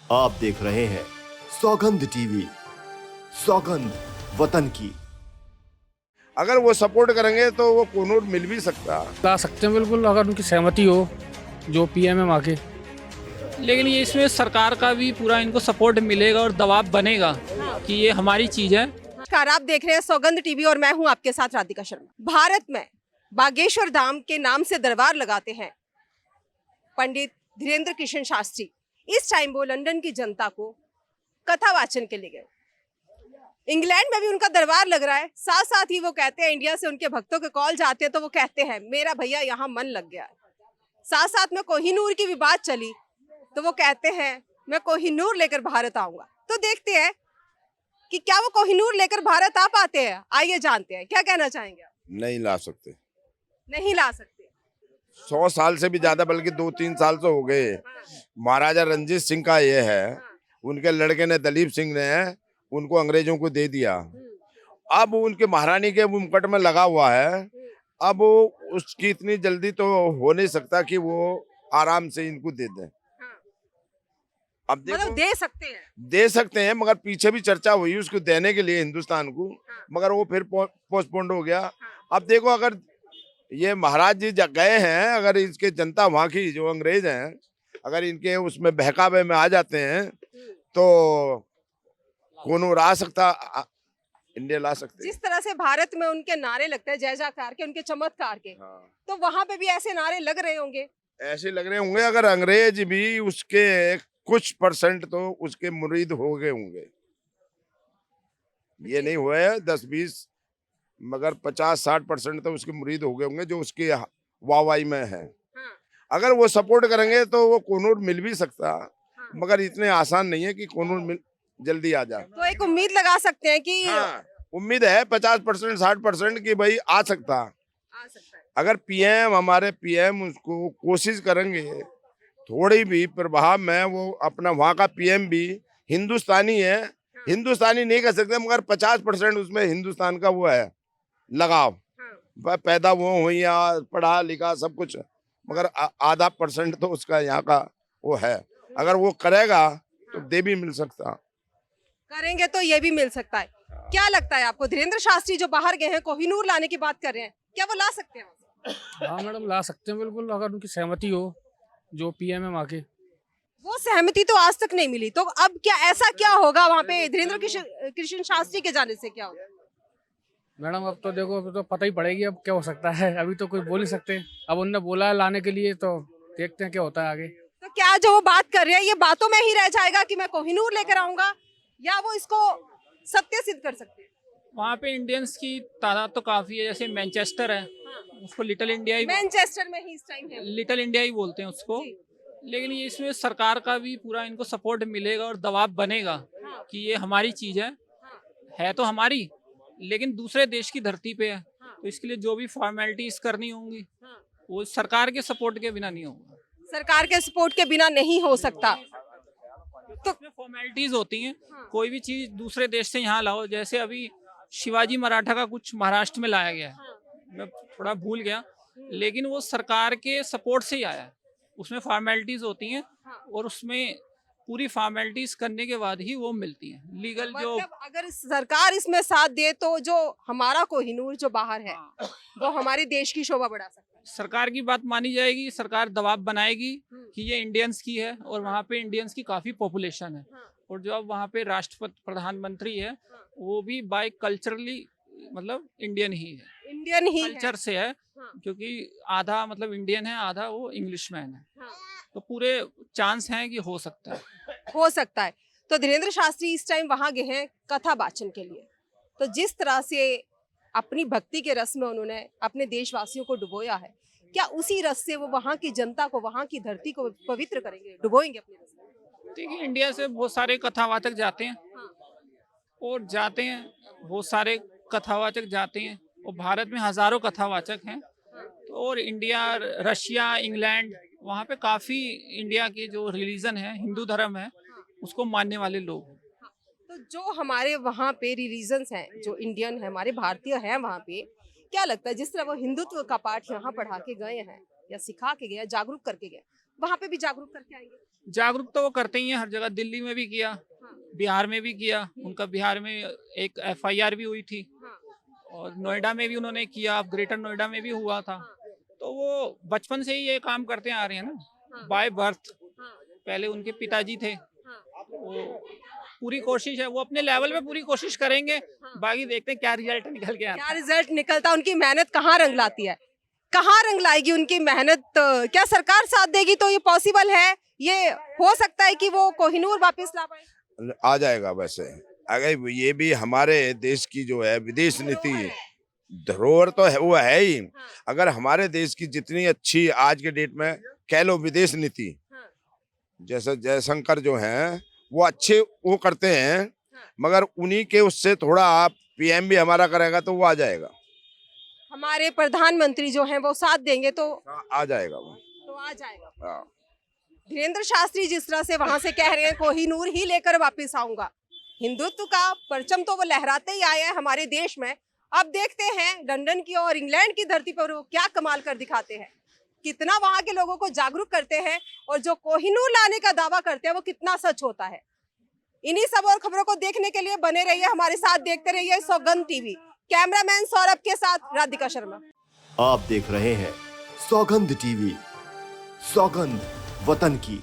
आप देख रहे हैं सौगंध टीवी, सौगंध वतन की। अगर वो सपोर्ट करेंगे तो वो कोनूर मिल भी सकता। ला सकते हैं बिल्कुल, अगर उनकी सहमति हो जो पीएम है वहाँ के। लेकिन ये इसमें सरकार का भी पूरा इनको सपोर्ट मिलेगा और दबाव बनेगा कि ये हमारी चीज़ है। नमस्कार, आप देख रहे हैं सौगंध टीवी और मैं हूं आपके साथ राधिका शर्मा। भारत में बागेश्वर धाम के नाम से दरबार लगाते हैं पंडित धीरेन्द्र कृष्ण शास्त्री। इस टाइम वो लंदन की जनता को कथा वाचन के लिए गए। इंग्लैंड में भी उनका दरबार लग रहा है। साथ साथ ही वो कहते हैं, इंडिया से उनके भक्तों के कॉल जाते हैं तो वो कहते हैं मेरा भैया यहाँ मन लग गया है। साथ साथ में कोहिनूर की भी बात चली तो वो कहते हैं मैं कोहिनूर लेकर भारत आऊंगा। तो देखते हैं कि क्या वो कोहिनूर लेकर भारत आ पाते हैं। आइए जानते हैं, क्या कहना चाहेंगे आप? नहीं ला सकते। नहीं ला सकते। 100 साल से भी ज्यादा, बल्कि 2-3 साल तो हो गए। महाराजा रंजीत सिंह का ये है, उनके लड़के ने दलीप सिंह ने उनको अंग्रेजों को दे दिया। अब उनके महारानी के मुकुट में लगा हुआ है। अब उसकी इतनी जल्दी तो हो नहीं सकता कि वो आराम से इनको दे दें। अब देखो, मतलब दे सकते हैं, मगर पीछे भी चर्चा हुई उसको देने के लिए हिंदुस्तान को, मगर वो फिर पोस्टपोन्ड हो गया। अब देखो, अगर ये महाराज जी गए हैं, अगर इसके जनता वहाँ की जो अंग्रेज हैं अगर इनके उसमें बहकावे में आ जाते हैं तो कोनूर आ सकता, इंडिया ला सकते। जिस तरह से भारत में उनके नारे लगते हैं जय जयकार के, उनके चमत्कार के, तो वहां पे भी ऐसे नारे लग रहे होंगे। ऐसे लग रहे होंगे, अगर अंग्रेज भी उसके कुछ परसेंट तो उसके मुरीद हो गए होंगे। ये नहीं हुए 10-20, मगर 50-60% तो उसके मुरीद हो गए होंगे जो उसकी वाहवाही में है। अगर वो सपोर्ट करेंगे तो वो कोनूर मिल भी सकता, मगर इतने आसान नहीं है कि कोनूर जल्दी आ जाए। तो एक उम्मीद लगा सकते हैं कि उम्मीद है 50%, 60% की भाई आ सकता। अगर पीएम, हमारे पीएम उसको कोशिश करेंगे थोड़ी भी प्रभाव में, वो अपना वहाँ का पीएम भी हिंदुस्तानी है, हिंदुस्तानी नहीं कर सकते, मगर 50% उसमें हिंदुस्तान का वो है लगाव। पैदा वो हुई या पढ़ा लिखा सब कुछ, मगर आधा % तो उसका यहाँ का वो है। अगर वो करेगा तो दे भी मिल सकता। करेंगे तो ये भी मिल सकता है। क्या लगता है आपको, धीरेन्द्र शास्त्री जो बाहर गए हैं, कोहिनूर लाने की बात कर रहे हैं, क्या वो ला सकते हैं? हाँ मैडम, ला सकते हैं बिल्कुल, अगर उनकी सहमति हो जो पीएम है वहाँ के। वो सहमति तो आज तक नहीं मिली, तो अब क्या ऐसा क्या होगा वहाँ पे धीरेन्द्र कृष्ण शास्त्री के जाने से क्या होगा? मैडम अब तो देखो, अब तो पता ही पड़ेगी अब क्या हो सकता है। अभी तो कोई बोल नहीं सकते। अब उनने बोला है लाने के लिए, तो देखते हैं क्या होता है आगे। तो क्या जो वो बात कर रहे हैं ये बातों में ही रह जाएगा कि मैं कोहिनूर लेकर आऊंगा, या वो इसको सत्य सिद्ध कर सकते हैं? वहाँ पे इंडियंस की तादाद तो काफ़ी है। जैसे मैनचेस्टर है, उसको लिटिल इंडिया ही मैनचेस्टर में ही इस टाइम है। लिटिल इंडिया ही बोलते हैं उसको। लेकिन ये इसमें सरकार का भी पूरा इनको सपोर्ट मिलेगा और दबाव बनेगा कि ये हमारी चीज़ है तो हमारी, लेकिन दूसरे देश की धरती पे है। तो इसके लिए जो भी फॉर्मेलिटीज करनी होंगी वो सरकार के सपोर्ट के बिना नहीं होगा। सरकार के सपोर्ट के बिना नहीं हो सकता। तो फॉर्मेलिटीज होती हैं, कोई भी चीज दूसरे देश से यहाँ लाओ। जैसे अभी शिवाजी मराठा का कुछ महाराष्ट्र में लाया गया है, मैं थोड़ा भूल गया, लेकिन वो सरकार के सपोर्ट से ही आया है। उसमें फॉर्मेलिटीज होती हैं और उसमें पूरी फॉर्मेलिटीज करने के बाद ही वो मिलती हैं लीगल। जो मतलब अगर सरकार इसमें साथ दे तो जो हमारा कोहिनूर जो बाहर है वो हमारे देश की शोभा बढ़ा सकता है। सरकार की बात मानी जाएगी, सरकार दबाव बनाएगी कि ये इंडियंस की है, और वहाँ पे इंडियंस की काफ़ी पॉपुलेशन है। और जो अब वहाँ पे राष्ट्रपति प्रधानमंत्री है वो भी बाय कल्चरली मतलब इंडियन ही है, इंडियन ही कल्चर से है, क्योंकि आधा मतलब इंडियन है, आधा वो इंग्लिश मैन है। तो पूरे चांस हैं कि हो सकता है। तो धीरेन्द्र शास्त्री इस टाइम वहां गए हैं कथा वाचन के लिए। तो जिस तरह से अपनी भक्ति के रस में उन्होंने अपने देशवासियों को डुबोया है, क्या उसी रस से वो वहां की जनता को, वहां की धरती को पवित्र करेंगे, डुबोएंगे अपने रस में? देखिए, इंडिया से बहुत सारे कथावाचक जाते हैं बहुत सारे कथावाचक जाते हैं, और भारत में हजारों कथावाचक हैं। और इंडिया, रशिया, इंग्लैंड, वहाँ पे काफ़ी इंडिया के जो रिलीजन है, हिंदू धर्म है, उसको मानने वाले लोग हैं। तो जो हमारे वहाँ पे रिलीजन्स हैं, जो इंडियन है, हमारे भारतीय हैं वहाँ पे, क्या लगता है जिस तरह वो हिंदुत्व का पाठ यहाँ पढ़ा के गए हैं या सिखा के गए, जागरूक करके गए, वहां पे भी जागरूक करके आएंगे? जागरूक तो वो करते ही हैं, हर जगह। दिल्ली में भी किया, बिहार में भी किया। उनका बिहार में एक FIR भी हुई थी, और नोएडा में भी उन्होंने किया, अब ग्रेटर नोएडा में भी हुआ था। तो वो बचपन से ही ये काम करते आ रहे हैं ना, बाय बर्थ। पहले उनके पिताजी थे। वो पूरी कोशिश है, वो अपने लेवल पे पूरी कोशिश करेंगे। बाकी देखते हैं क्या रिजल्ट निकल के आता क्या रिजल्ट निकलता है, उनकी मेहनत कहाँ रंग लाती है, कहाँ रंग लाएगी उनकी मेहनत? क्या सरकार साथ देगी तो ये पॉसिबल है? ये हो सकता है कि वो कोहिनूर वापस ला पाए? है। आ जाएगा वैसे। अगर ये भी हमारे देश की जो है विदेश नीति धरोहर तो है, वो है ही। अगर हमारे देश की जितनी अच्छी आज के डेट में कह लो विदेश नीति, जैसे जयशंकर जो हैं वो अच्छे वो करते हैं, मगर उन्हीं के उससे थोड़ा PM भी हमारा करेगा तो वो आ जाएगा। हमारे प्रधानमंत्री जो हैं वो साथ देंगे तो आ जाएगा वो। तो आ जाएगा। हाँ। धीरेन्द्र शास्त्री जिस तरह से वहां से कह रहे हैं कोहिनूर ही लेकर वापस आऊंगा, हिंदुत्व का परचम तो वो लहराते ही आए हैं हमारे देश में। अब देखते हैं लंदन की और इंग्लैंड की धरती पर वो क्या कमाल कर दिखाते हैं, कितना वहां के लोगों को जागरूक करते हैं, और जो कोहिनूर लाने का दावा करते हैं वो कितना सच होता है। इन्हीं सब और खबरों को देखने के लिए बने रहिए हमारे साथ, देखते रहिए सौगंध टीवी। कैमरामैन सौरभ के साथ राधिका शर्मा। आप देख रहे हैं सौगंध टीवी, सौगंध वतन की।